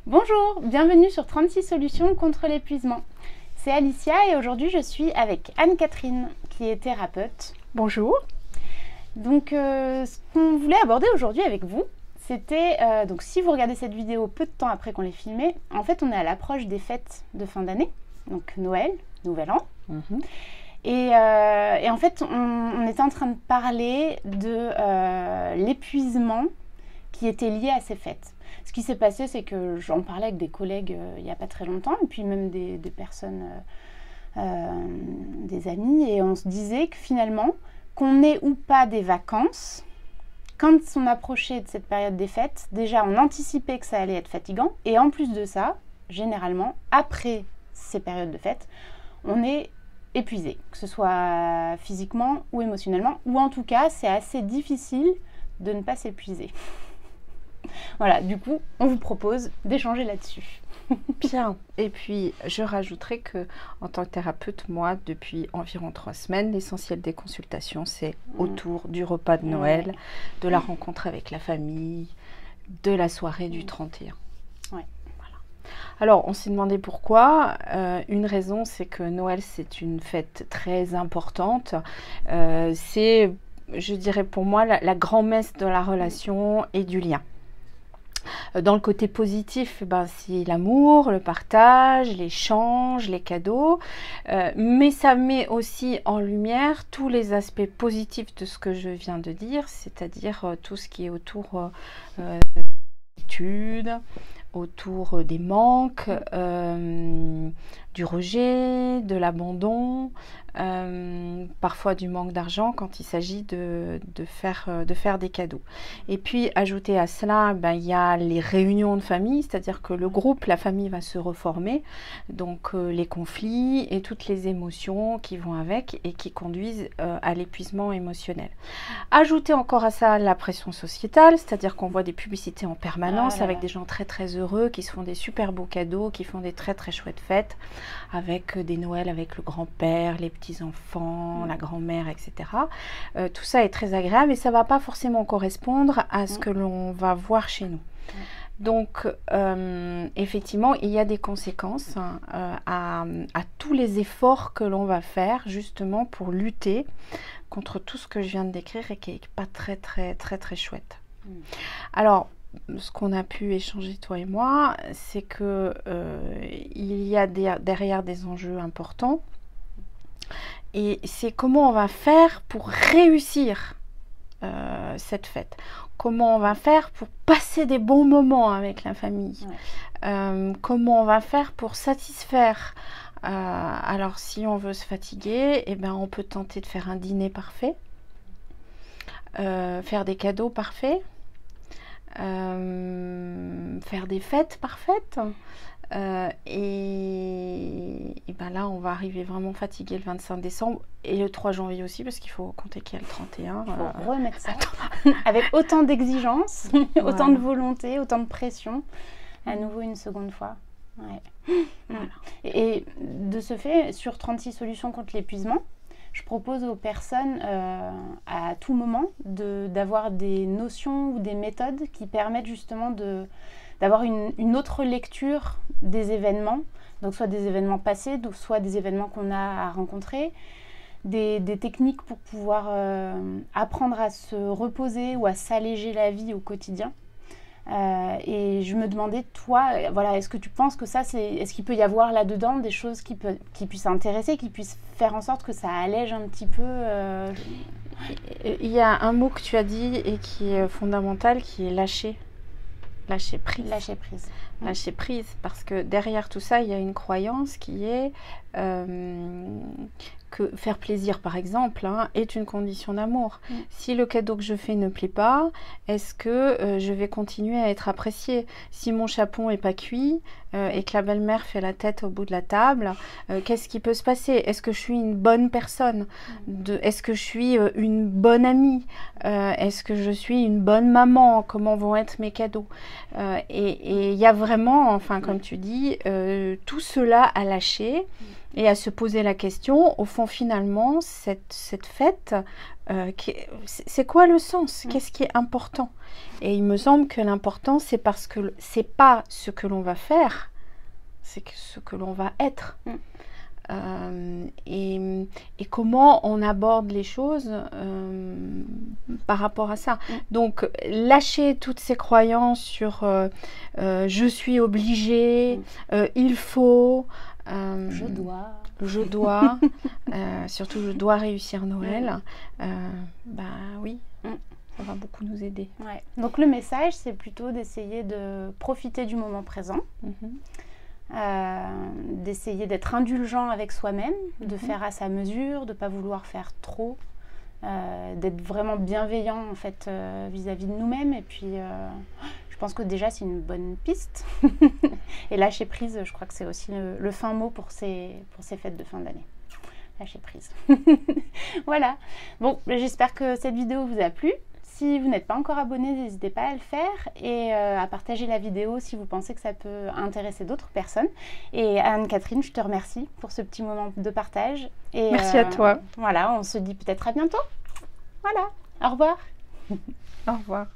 Bonjour, bienvenue sur 36 solutions contre l'épuisement. C'est Alicia et aujourd'hui je suis avec Anne-Catherine qui est thérapeute. Bonjour. Donc ce qu'on voulait aborder aujourd'hui avec vous, c'était, donc si vous regardez cette vidéo peu de temps après qu'on l'ait filmée, en fait on est à l'approche des fêtes de fin d'année, donc Noël, Nouvel An. Et en fait on était en train de parler de l'épuisement qui était lié à ces fêtes. Ce qui s'est passé, c'est que j'en parlais avec des collègues il n'y a pas très longtemps, et puis même des personnes, des amis, et on se disait que finalement, qu'on ait ou pas des vacances, quand on approchait de cette période des fêtes, déjà on anticipait que ça allait être fatigant, et en plus de ça, généralement, après ces périodes de fêtes, on est épuisé, que ce soit physiquement ou émotionnellement, ou en tout cas, c'est assez difficile de ne pas s'épuiser. Voilà, du coup, on vous propose d'échanger là-dessus. Bien. Et puis, je rajouterai que, en tant que thérapeute, moi, depuis environ 3 semaines, l'essentiel des consultations, c'est autour du repas de Noël, de la rencontre avec la famille, de la soirée du 31. Ouais. Voilà. Alors, on s'est demandé pourquoi. Une raison, c'est que Noël, c'est une fête très importante. C'est, je dirais pour moi, la grand-messe de la relation et du lien. Dans le côté positif, c'est l'amour, le partage, l'échange, les cadeaux, mais ça met aussi en lumière tous les aspects positifs de ce que je viens de dire, c'est-à-dire tout ce qui est autour des études, autour des manques, du rejet, de l'abandon, parfois du manque d'argent quand il s'agit de faire des cadeaux. Et puis ajouter à cela, il y a les réunions de famille, c'est-à-dire que le groupe, la famille va se reformer, donc les conflits et toutes les émotions qui vont avec et qui conduisent à l'épuisement émotionnel. Ajouter encore à ça la pression sociétale, c'est-à-dire qu'on voit des publicités en permanence avec des gens très très heureux qui se font des super beaux cadeaux, qui font des très très chouettes fêtes avec des Noëls avec le grand-père, les petits-enfants, la grand-mère, etc. Tout ça est très agréable et ça ne va pas forcément correspondre à ce que l'on va voir chez nous. Donc, effectivement, il y a des conséquences à tous les efforts que l'on va faire justement pour lutter contre tout ce que je viens de décrire et qui n'est pas très, très, très, très chouette. Alors, ce qu'on a pu échanger, toi et moi, c'est que il y a derrière des enjeux importants. Et c'est comment on va faire pour réussir cette fête. Comment on va faire pour passer des bons moments avec la famille. Comment on va faire pour satisfaire. Alors, si on veut se fatiguer, on peut tenter de faire un dîner parfait. Faire des cadeaux parfaits. Faire des fêtes parfaites. Et là, on va arriver vraiment fatigué le 25 décembre et le 3 janvier aussi, parce qu'il faut compter qu'il y a le 31. Il faut remettre ça. Avec autant d'exigences, autant de volonté, autant de pression, à nouveau une seconde fois. Voilà. Et de ce fait, sur 36 solutions contre l'épuisement, je propose aux personnes à tout moment d'avoir des notions ou des méthodes qui permettent justement d'avoir une autre lecture des événements, donc soit des événements passés, donc soit des événements qu'on a à rencontrer, des techniques pour pouvoir apprendre à se reposer ou à s'alléger la vie au quotidien. Et je me demandais, toi, voilà, est-ce que tu penses que ça, est-ce qu'il peut y avoir là-dedans des choses qui puissent intéresser, qui puissent faire en sorte que ça allège un petit peu Il y a un mot que tu as dit et qui est fondamental, qui est lâcher. Lâcher prise. Lâcher prise. Lâcher prise, parce que derrière tout ça, il y a une croyance qui est que faire plaisir, par exemple, est une condition d'amour. Si le cadeau que je fais ne plaît pas, est-ce que je vais continuer à être appréciée? Si mon chapon n'est pas cuit et que la belle-mère fait la tête au bout de la table, qu'est-ce qui peut se passer? Est-ce que je suis une bonne personne? Est-ce que je suis une bonne amie? Est-ce que je suis une bonne maman? Comment vont être mes cadeaux? Et il y a vraiment, enfin, comme tu dis, tout cela à lâcher. Et à se poser la question, au fond, finalement, cette fête, c'est quoi le sens? Qu'est-ce qui est important? Et il me semble que l'important, c'est parce que c'est pas ce que l'on va faire, c'est ce que l'on va être. Et comment on aborde les choses par rapport à ça. Donc, lâcher toutes ces croyances sur je suis obligée, il faut... je dois, surtout je dois réussir Noël, bah oui, ça va beaucoup nous aider. Ouais. Donc le message, c'est plutôt d'essayer de profiter du moment présent, d'essayer d'être indulgent avec soi-même, de faire à sa mesure, de ne pas vouloir faire trop, d'être vraiment bienveillant en fait vis-à-vis de nous-mêmes. Et puis je pense que déjà c'est une bonne piste. Et lâcher prise, je crois que c'est aussi le fin mot pour ces fêtes de fin d'année. Lâcher prise. Voilà. Bon, j'espère que cette vidéo vous a plu. Si vous n'êtes pas encore abonné, n'hésitez pas à le faire et à partager la vidéo si vous pensez que ça peut intéresser d'autres personnes. Et Anne-Catherine, je te remercie pour ce petit moment de partage. Et, merci à toi. Voilà, on se dit peut-être à bientôt. Voilà, au revoir. Au revoir.